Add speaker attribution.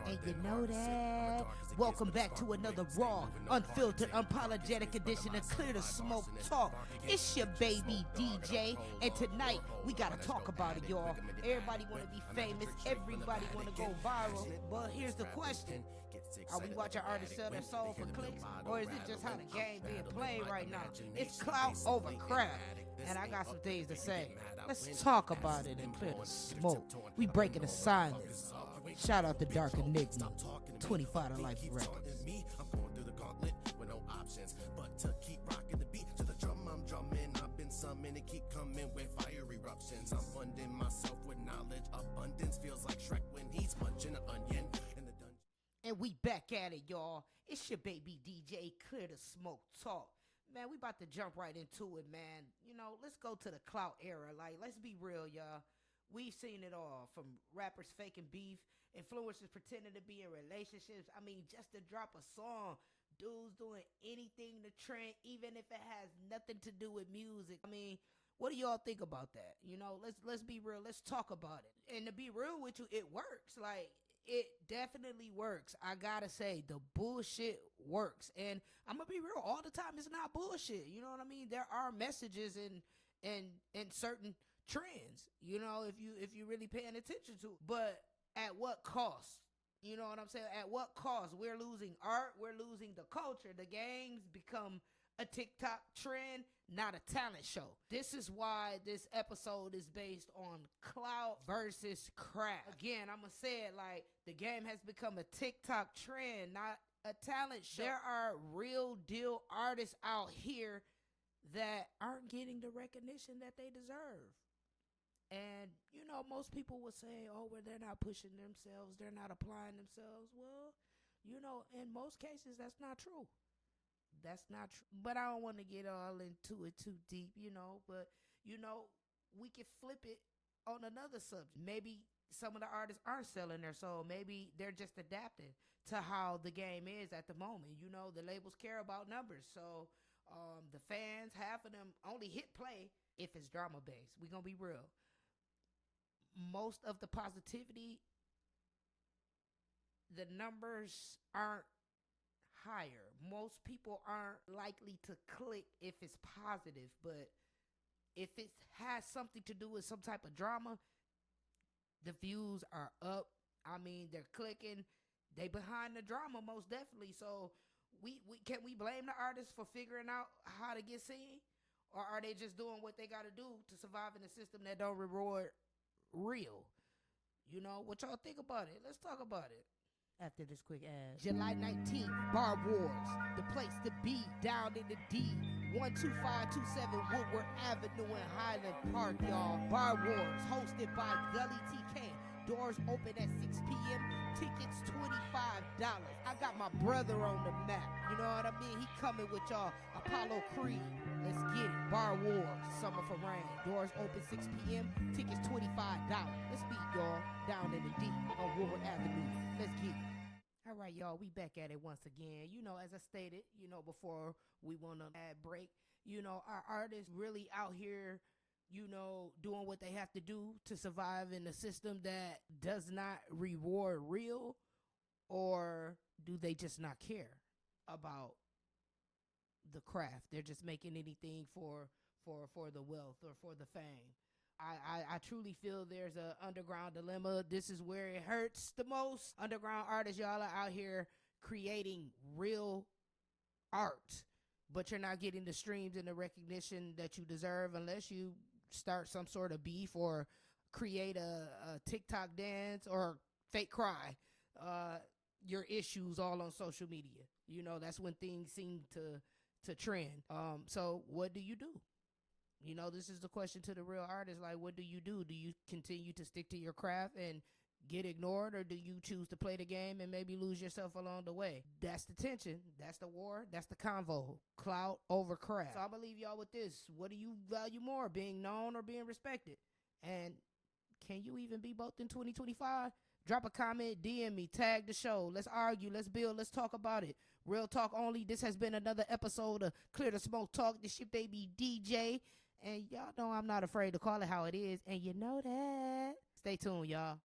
Speaker 1: And you know that. Welcome back to another raw, unfiltered, unapologetic edition of Clear the Smoke Talk. It's your baby DJ, and tonight we gotta talk about it, y'all. Everybody wanna be famous, everybody wanna go viral, but here's the question. Are we watching artists sell their soul for clicks, or is it just how the game being played right now? It's clout over craft, and I got some things to say. Let's talk about it and clear the smoke. We breaking the silence. Shout out to Dark Enigma, 25 to Life Records.
Speaker 2: I'm going through the gauntlet with no options but to keep rocking the beat to the drum I'm drumming. I've been summoned and keep coming with fire eruptions. I'm funding myself with knowledge. Abundance feels like Shrek when he's munching an onion in the dungeon.
Speaker 1: And we back at it, y'all. It's your baby DJ, Clear the Smoke Talk. Man, we about to jump right into it, man. You know, let's go to the clout era. Like, let's be real, y'all. We've seen it all, from rappers faking beef, influencers pretending to be in relationships. I mean, just to drop a song, dudes doing anything to trend, even if it has nothing to do with music. I mean, what do y'all think about that? You know, let's be real. Let's talk about it. And to be real with you, it works. Like, it definitely works. I gotta say, the bullshit works. And I'm gonna be real, all the time it's not bullshit. You know what I mean? There are messages in certain trends, you know, if you really paying attention to it. But at what cost? You know what I'm saying? At what cost? We're losing art, we're losing the culture. The games become a TikTok trend, not a talent show. This is why this episode is based on clout versus craft. Again, I'm gonna say it like the game has become a TikTok trend, not a talent show. There are real deal artists out here that aren't getting the recognition that they deserve. And, you know, most people would say, oh, well, they're not pushing themselves, they're not applying themselves. Well, you know, in most cases, that's not true. That's not true. But I don't want to get all into it too deep, you know. But, you know, we can flip it on another subject. Maybe some of the artists aren't selling their soul. Maybe they're just adapting to how the game is at the moment. You know, the labels care about numbers. So the fans, half of them only hit play if it's drama-based. We're going to be real. Most of the positivity, the numbers aren't higher. Most people aren't likely to click if it's positive, but if it has something to do with some type of drama, the views are up. I mean, they're clicking. They behind the drama, most definitely. So we can we blame the artists for figuring out how to get seen? Or are they just doing what they got to do to survive in a system that don't reward real? You know, what y'all think about it? Let's talk about it after this quick ad. July 19th, Bar Wars, the place to be, down in the D, 12527 Woodward Avenue in Highland Park, y'all. Bar Wars, hosted by Gully TK. Doors open at 6 p.m. Tickets $25. I got my brother on the map. You know what I mean? He coming with y'all. Apollo Creed. Let's get it. Bar Wars, Summer for Rain. Doors open 6 p.m. Tickets $25. Let's meet y'all down in the D on Woodward Avenue. Let's get it. All right, y'all, we back at it once again. You know, as I stated, you know, before we want to ad break, you know, our artists really out here, you know, doing what they have to do to survive in a system that does not reward real, or do they just not care about the craft? They're just making anything for the wealth or for the fame. I truly feel there's a underground dilemma. This is where it hurts the most. Underground artists, y'all are out here creating real art, but you're not getting the streams and the recognition that you deserve unless you start some sort of beef or create a TikTok dance or fake cry your issues all on social media. You know, that's when things seem to trend. So what do you do? You know, this is the question to the real artist. Like, what do? Do you continue to stick to your craft and get ignored, or do you choose to play the game and maybe lose yourself along the way? That's the tension. That's the war. That's the convo. Clout over craft. So I'm going to leave y'all with this. What do you value more, being known or being respected? And can you even be both in 2025? Drop a comment, DM me, tag the show. Let's argue, let's build, let's talk about it. Real talk only. This has been another episode of Clear the Smoke Talk. This your baby DJ. And y'all know I'm not afraid to call it how it is. And you know that. Stay tuned, y'all.